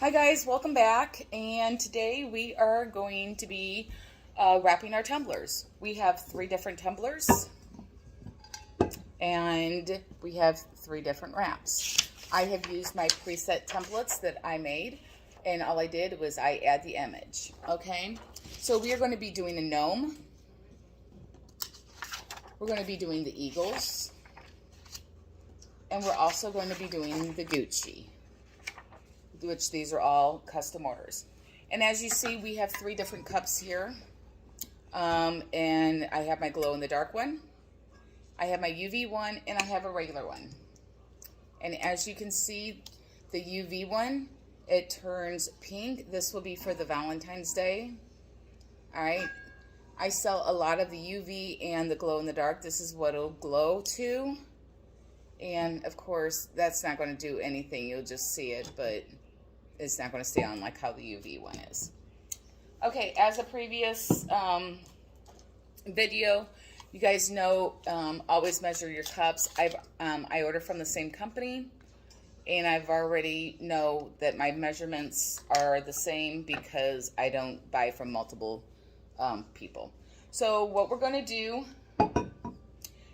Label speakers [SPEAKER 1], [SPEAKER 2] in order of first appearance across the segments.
[SPEAKER 1] Hi guys, welcome back, and today we are going to be wrapping our tumblers. We have 3 different tumblers and we have 3 different wraps. I have used my preset templates that I made, and all I did was I add the image. Okay, so we are going to be doing a gnome, we're going to be doing the eagles, and we're also going to be doing the Gucci, which these are all custom orders. And as you see, we have 3 different cups here. And I have my glow in the dark one, I have my UV one, and I have a regular one. And as you can see, the UV one, it turns pink. This will be for the Valentine's Day. All right. I sell a lot of the UV and the glow in the dark. This is what it'll glow to. And of course, that's not going to do anything. You'll just see it, but it's not going to stay on like how the UV one is. Okay, as a previous video, you guys know, always measure your cups. I order from the same company, and I've already know that my measurements are the same because I don't buy from multiple people. So what we're going to do,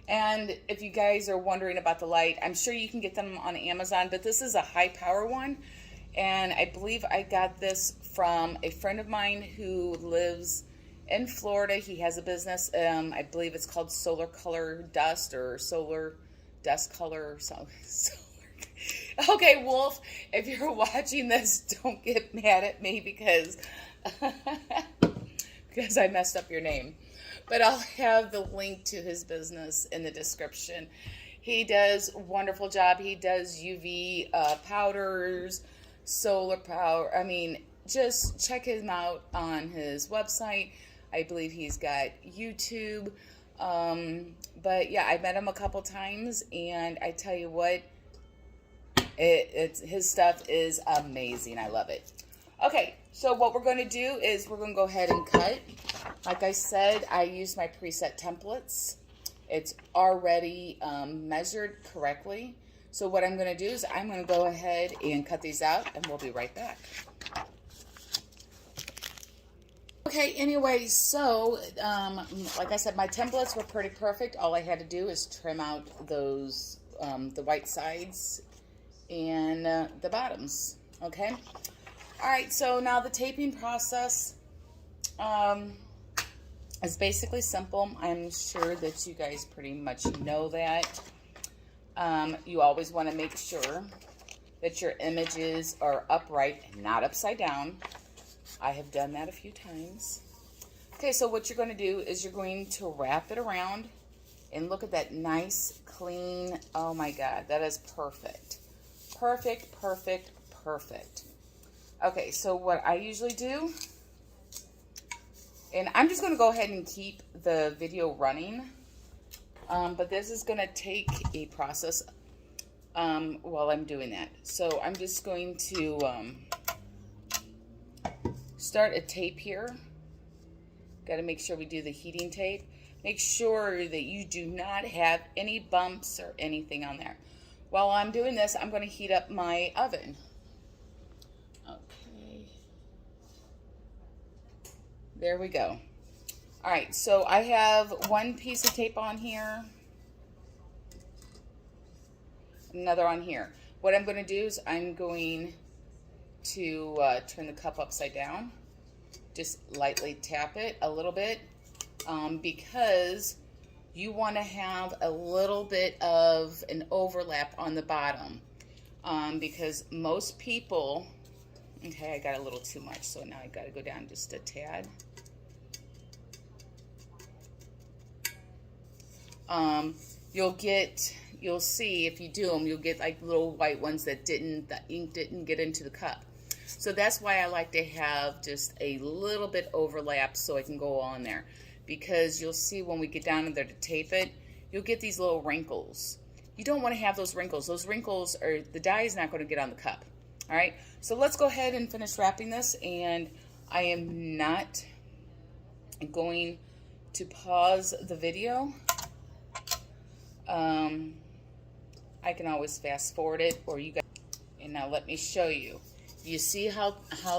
[SPEAKER 1] and if you guys are wondering about the light, I'm sure you can get them on Amazon, but this is a high power one. And I believe I got this from a friend of mine who lives in Florida. He has a business. I believe it's called Solar Color Dust or Solar Dust Color or something. Okay, Wolf, if you're watching this, don't get mad at me because I messed up your name. But I'll have the link to his business in the description. He does a wonderful job. He does UV powders, solar power. I mean, just check him out on his website. I believe he's got YouTube. But yeah, I met him a couple times, and I tell you what, his stuff is amazing. I love it. Okay, so what we're going to do is we're going to go ahead and cut. Like I said, I use my preset templates. It's already measured correctly. So what I'm going to do is I'm going to go ahead and cut these out, and we'll be right back. Okay, anyway, so like I said, my templates were pretty perfect. All I had to do is trim out those, the white sides and the bottoms, okay? All right, so now the taping process is basically simple. I'm sure that you guys pretty much know that. You always want to make sure that your images are upright and not upside down. I have done that a few times. Okay, so what you're going to do is you're going to wrap it around, and look at that nice, clean, oh my God, that is perfect. Perfect, perfect, perfect. Okay, so what I usually do, and I'm just going to go ahead and keep the video running, but this is going to take a process while I'm doing that. So I'm just going to start a tape here. Got to make sure we do the heating tape. Make sure that you do not have any bumps or anything on there. While I'm doing this, I'm going to heat up my oven. Okay. There we go. All right, so I have 1 piece of tape on here, another on here. What I'm going to do is I'm going to turn the cup upside down. Just lightly tap it a little bit because you want to have a little bit of an overlap on the bottom because most people, okay, I got a little too much, so now I got to go down just a tad. You'll see if you do them, you'll get like little white ones that the ink didn't get into the cup. So that's why I like to have just a little bit overlap so I can go on there. Because you'll see when we get down in there to tape it, you'll get these little wrinkles. You don't want to have those wrinkles. Those wrinkles are, the dye is not going to get on the cup. All right, so let's go ahead and finish wrapping this. And I am not going to pause the video. I can always fast forward it, or you guys, and now let me show you. You see how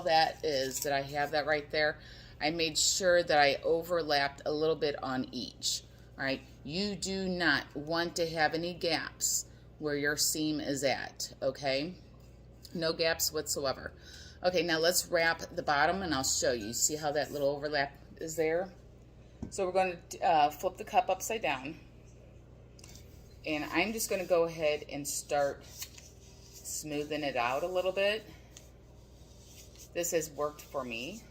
[SPEAKER 1] that is, that I have that right there? I made sure that I overlapped a little bit on each. All right, you do not want to have any gaps where your seam is at, okay? No gaps whatsoever. Okay, now let's wrap the bottom and I'll show you. See how that little overlap is there? So we're going to flip the cup upside down. And I'm just going to go ahead and start smoothing it out a little bit. This has worked for me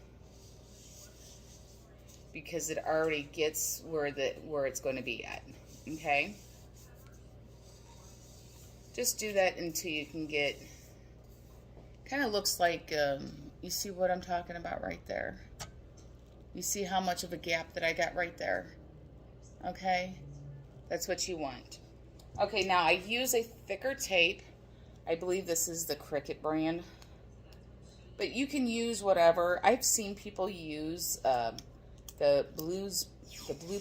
[SPEAKER 1] because it already gets where it's going to be at. Okay? Just do that until you can get, kind of looks like, you see what I'm talking about right there? You see how much of a gap that I got right there? Okay? That's what you want. Okay, now I use a thicker tape. I believe this is the Cricut brand. But you can use whatever. I've seen people use the blue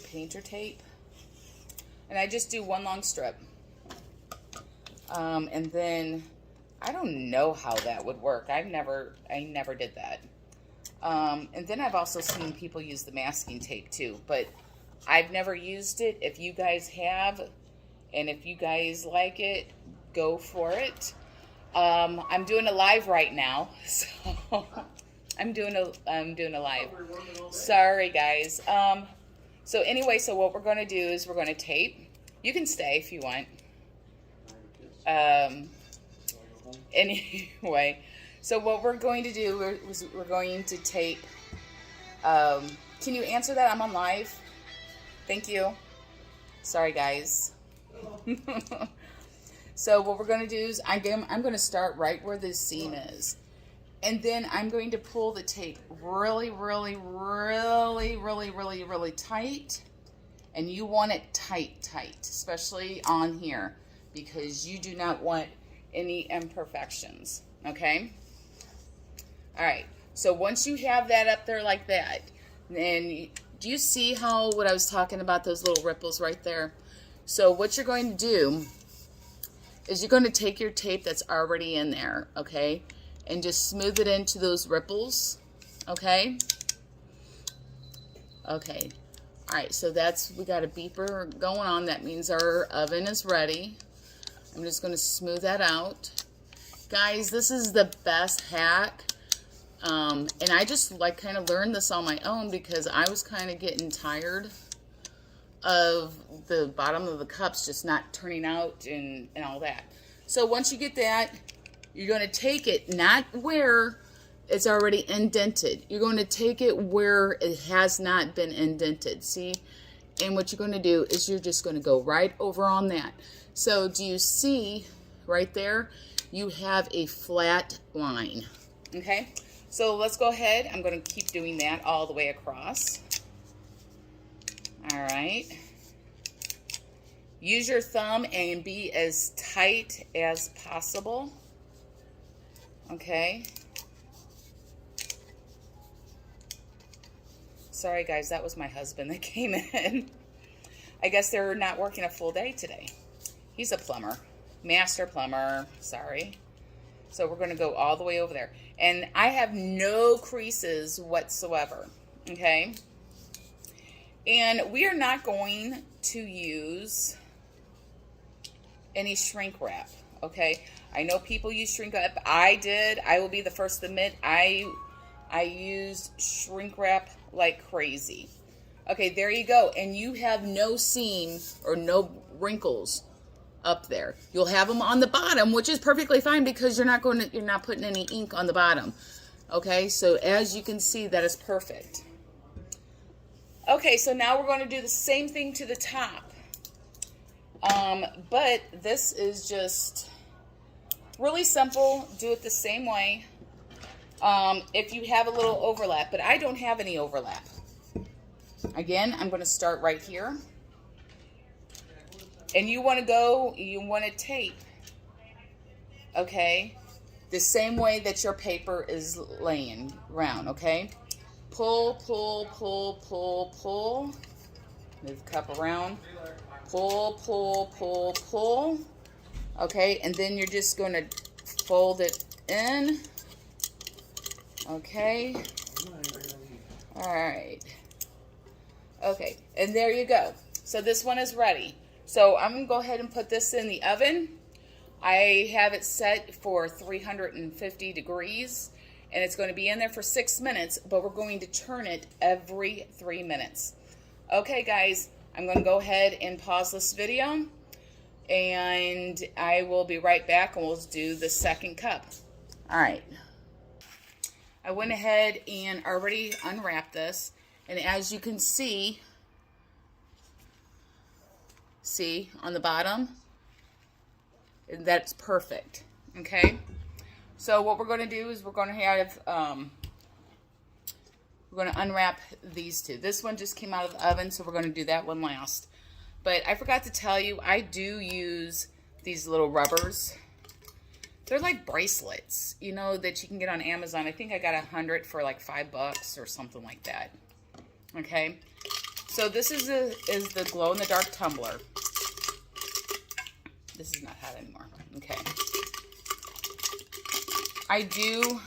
[SPEAKER 1] painter tape. And I just do one long strip. And then I don't know how that would work. I never did that. And then I've also seen people use the masking tape too, but I've never used it. If you guys have, and if you guys like it, go for it. I'm doing a live right now, so I'm doing a live. Sorry guys. So anyway, so what we're going to do is we're going to tape. You can stay if you want. Anyway, so what we're going to do is we're going to tape. Can you answer that? I'm on live. Thank you. Sorry, guys. So what we're going to do is I'm going to start right where the seam is. And then I'm going to pull the tape really, really, really, really, really, really tight. And you want it tight, especially on here, because you do not want any imperfections, okay? All right, so once you have that up there like that, then do you see how what I was talking about, those little ripples right there? So what you're going to do is you're going to take your tape that's already in there, okay, and just smooth it into those ripples, okay? Okay, all right, so we got a beeper going on. That means our oven is ready. I'm just going to smooth that out. Guys, this is the best hack. And I just kind of learned this on my own because I was kind of getting tired of the bottom of the cups just not turning out and all that. So once you get that, you're going to take it not where it's already indented. You're going to take it where it has not been indented. See? And what you're going to do is you're just going to go right over on that. So do you see right there? You have a flat line. Okay? So let's go ahead. I'm going to keep doing that all the way across. All right. Use your thumb and be as tight as possible. Okay. Sorry guys, that was my husband that came in. I guess they're not working a full day today. He's a plumber, master plumber, sorry. So we're going to go all the way over there. And I have no creases whatsoever, okay? And we are not going to use any shrink wrap, okay? I know people use shrink wrap. I did. I will be the first to admit I used shrink wrap like crazy. Okay, there you go. And you have no seam or no wrinkles up there. You'll have them on the bottom, which is perfectly fine because you're not putting any ink on the bottom. Okay, so as you can see, that is perfect. Okay, so now we're going to do the same thing to the top. But this is just really simple. Do it the same way. If you have a little overlap, but I don't have any overlap. Again, I'm going to start right here. And you want to tape, okay, the same way that your paper is laying around, okay? Pull, pull, pull, pull, pull. Move the cup around. Pull, pull, pull, pull. Okay, and then you're just going to fold it in. Okay. All right. Okay, and there you go. So this one is ready. So I'm going to go ahead and put this in the oven. I have it set for 350 degrees, and it's going to be in there for 6 minutes, but we're going to turn it every 3 minutes. Okay, guys, I'm going to go ahead and pause this video, and I will be right back, and we'll do the second cup. All right. I went ahead and already unwrapped this, and as you can see on the bottom, that's perfect. Okay, so what we're going to do is we're going to have we're going to unwrap these two. This one just came out of the oven, so we're going to do that one last. But I forgot to tell you, I do use these little rubbers. They're like bracelets, you know, that you can get on Amazon. I think I got 100 for like $5 or something like that. Okay, so this is the glow-in-the-dark tumbler. This is not hot anymore. Okay. I do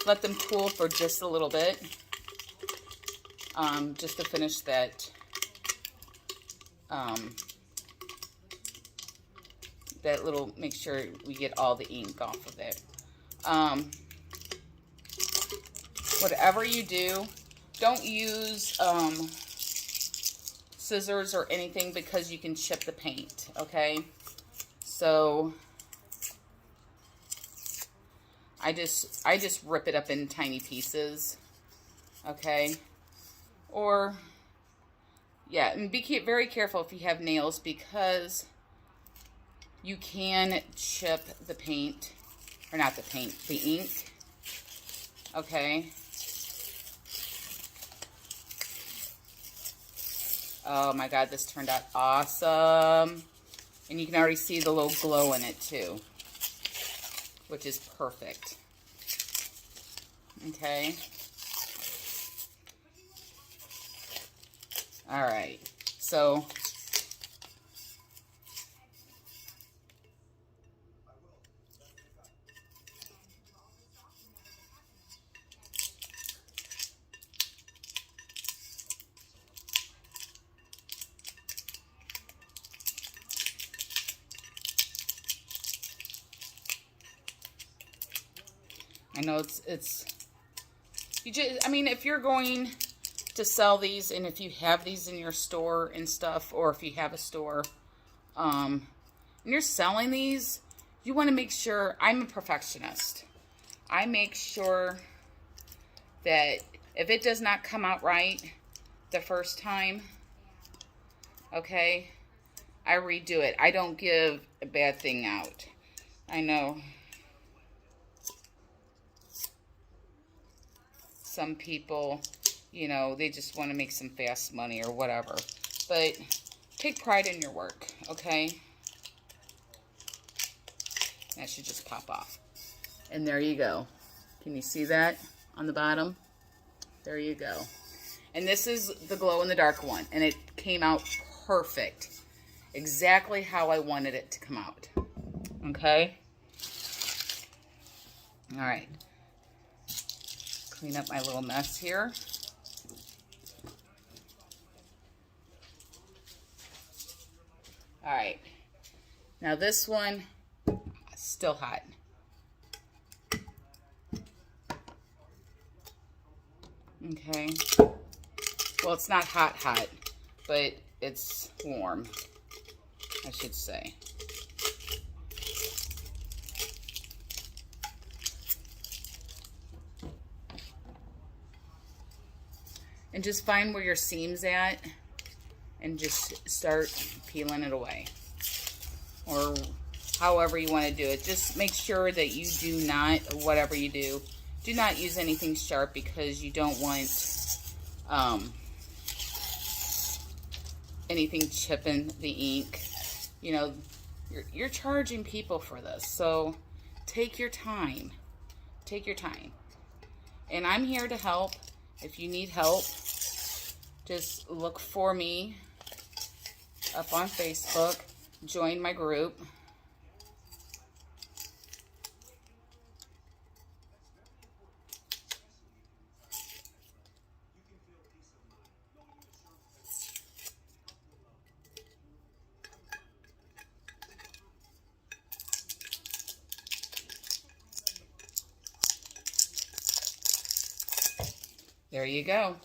[SPEAKER 1] let them cool for just a little bit, just to finish that, that little, make sure we get all the ink off of it. Whatever you do, don't use scissors or anything because you can chip the paint, okay? So I just rip it up in tiny pieces, okay? Or, yeah, and be very careful if you have nails because you can chip the paint, or not the paint, the ink, okay? Oh my God, this turned out awesome. And you can already see the little glow in it too, which is perfect. Okay. All right. So I know you just, I mean, if you're going to sell these and if you have these in your store and stuff, or if you have a store, and you're selling these, you want to make sure, I'm a perfectionist. I make sure that if it does not come out right the first time, okay, I redo it. I don't give a bad thing out. I know some people, you know, they just want to make some fast money or whatever. But take pride in your work, okay? That should just pop off. And there you go. Can you see that on the bottom? There you go. And this is the glow-in-the-dark one. And it came out perfect. Exactly how I wanted it to come out. Okay? All right. Clean up my little mess here. All right. Now this one is still hot. Okay. Well, it's not hot, but it's warm, I should say. And just find where your seam's at and just start peeling it away. Or however you want to do it. Just make sure that you do not, whatever you do not use anything sharp because you don't want anything chipping the ink. You know, you're charging people for this, so take your time. Take your time. And I'm here to help. If you need help, just look for me up on Facebook. Join my group. There you go.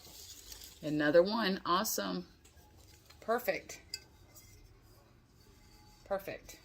[SPEAKER 1] Another one. Awesome. Perfect. Perfect.